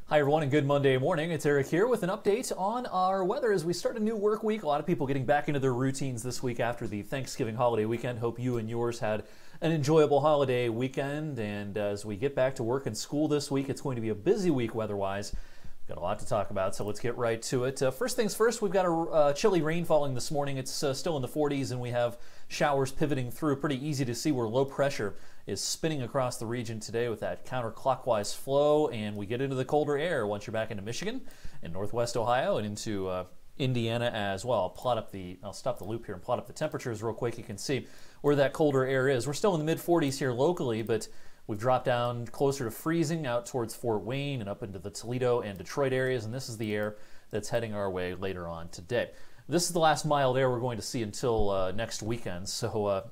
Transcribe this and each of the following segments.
Hi everyone and good Monday morning. It's Eric here with an update on our weather as we start a new work week. A lot of people getting back into their routines this week after the Thanksgiving holiday weekend. Hope you and yours had an enjoyable holiday weekend. And as we get back to work and school this week, it's going to be a busy week weather-wise. We've got a lot to talk about, so let's get right to it. First things first, we've got a chilly rain falling this morning. It's still in the 40s, and we have showers pivoting through. Pretty easy to see where low pressure is spinning across the region today with that counterclockwise flow, and we get into the colder air once you're back into Michigan and northwest Ohio and into Indiana as well. I'll stop the loop here and plot up the temperatures real quick. You can see where that colder air is. We're still in the mid-40s here locally, but we've dropped down closer to freezing out towards Fort Wayne and up into the Toledo and Detroit areas, and this is the air that's heading our way later on today. This is the last mild air we're going to see until next weekend, so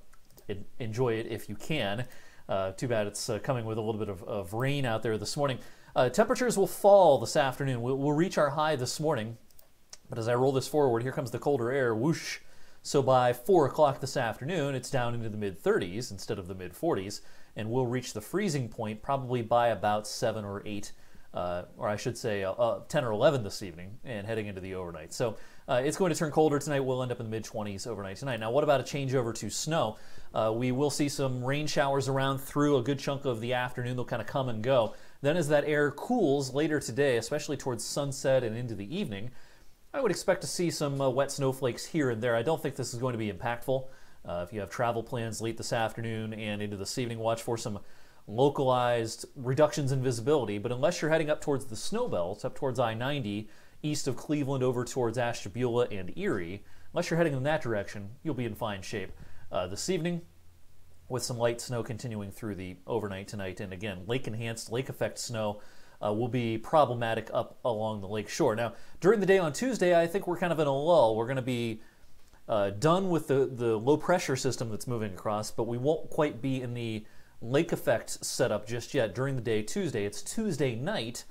enjoy it if you can. Too bad it's coming with a little bit of rain out there this morning. Temperatures will fall this afternoon. We'll reach our high this morning, but as I roll this forward, here comes the colder air, whoosh. So by 4 o'clock this afternoon, it's down into the mid-30s instead of the mid-40s, and we'll reach the freezing point probably by about 7 or 8, or I should say 10 or 11 this evening, and heading into the overnight. So it's going to turn colder tonight. We'll end up in the mid-20s overnight tonight. Now, what about a changeover to snow? We will see some rain showers around through a good chunk of the afternoon. They'll kind of come and go. Then as that air cools later today, especially towards sunset and into the evening, I would expect to see some wet snowflakes here and there. I don't think this is going to be impactful. If you have travel plans late this afternoon and into this evening, watch for some localized reductions in visibility. But unless you're heading up towards the snow belt, up towards I-90, east of Cleveland over towards Ashtabula and Erie, unless you're heading in that direction, you'll be in fine shape this evening, with some light snow continuing through the overnight tonight. And again, lake-enhanced, lake-effect snow will be problematic up along the lake shore. Now, during the day on Tuesday, I think we're kind of in a lull. We're going to be done with the low-pressure system that's moving across, but we won't quite be in the lake effect setup just yet during the day Tuesday. It's Tuesday night,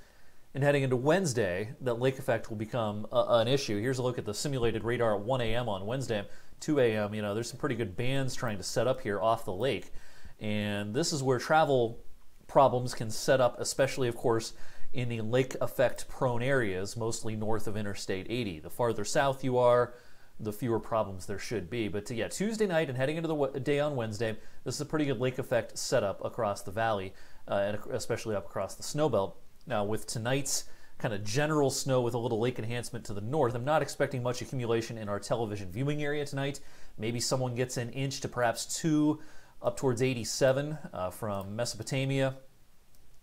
and heading into Wednesday, that lake effect will become an issue. Here's a look at the simulated radar at 1 a.m. on Wednesday. 2 a.m., there's some pretty good bands trying to set up here off the lake, and this is where travel problems can set up, especially, of course, in the lake effect prone areas, mostly north of Interstate 80. The farther south you are, the fewer problems there should be. But yeah, Tuesday night and heading into the day on Wednesday, this is a pretty good lake effect setup across the valley, and especially up across the snow belt. Now, with tonight's kind of general snow with a little lake enhancement to the north, I'm not expecting much accumulation in our television viewing area tonight. Maybe someone gets an inch to perhaps 2 up towards 87 from Mesopotamia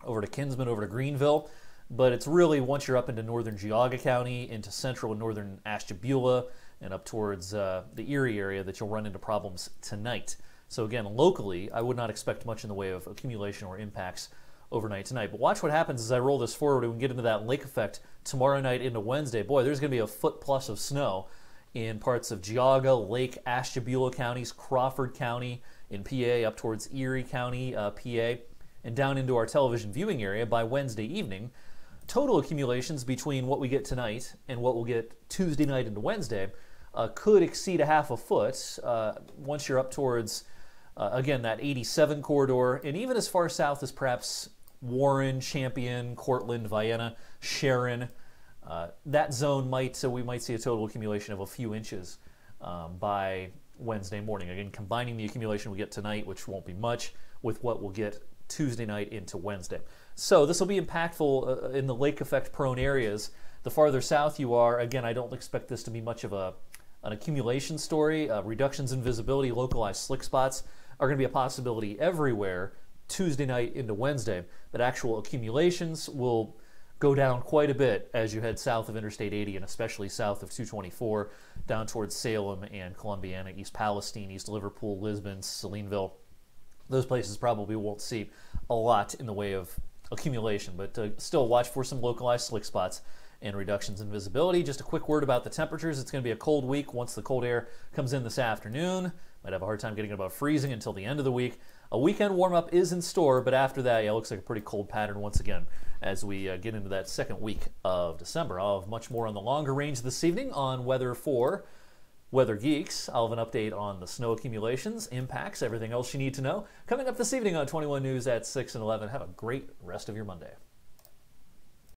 over to Kinsman, over to Greenville. But it's really once you're up into northern Geauga County, into central and northern Ashtabula, and up towards the Erie area that you'll run into problems tonight. So again, locally, I would not expect much in the way of accumulation or impacts overnight tonight. But watch what happens as I roll this forward and we get into that lake effect tomorrow night into Wednesday. Boy, there's going to be a foot plus of snow in parts of Geauga, Lake, Ashtabula counties, Crawford County in PA, up towards Erie County, PA, and down into our television viewing area by Wednesday evening. Total accumulations between what we get tonight and what we'll get Tuesday night into Wednesday could exceed a half a foot once you're up towards, again, that 87 corridor, and even as far south as perhaps Warren, Champion, Cortland, Vienna, Sharon. That zone we might see a total accumulation of a few inches by Wednesday morning. Again, combining the accumulation we get tonight, which won't be much, with what we'll get Tuesday night into Wednesday. So this will be impactful in the lake effect prone areas. The farther south you are, again, I don't expect this to be much of an accumulation story. Reductions in visibility, localized slick spots are going to be a possibility everywhere Tuesday night into Wednesday, but actual accumulations will go down quite a bit as you head south of Interstate 80 and especially south of 224 down towards Salem and Columbiana, East Palestine, East Liverpool, Lisbon, Salineville. Those places probably won't see a lot in the way of accumulation, but still watch for some localized slick spots and reductions in visibility. Just a quick word about the temperatures. It's going to be a cold week once the cold air comes in this afternoon. Might have a hard time getting above freezing until the end of the week. A weekend warm-up is in store, but after that, yeah, it looks like a pretty cold pattern once again as we get into that second week of December. I'll have much more on the longer range this evening on weather for Weather Geeks. I'll have an update on the snow accumulations, impacts, everything else you need to know. Coming up this evening on 21 News at 6 and 11. Have a great rest of your Monday.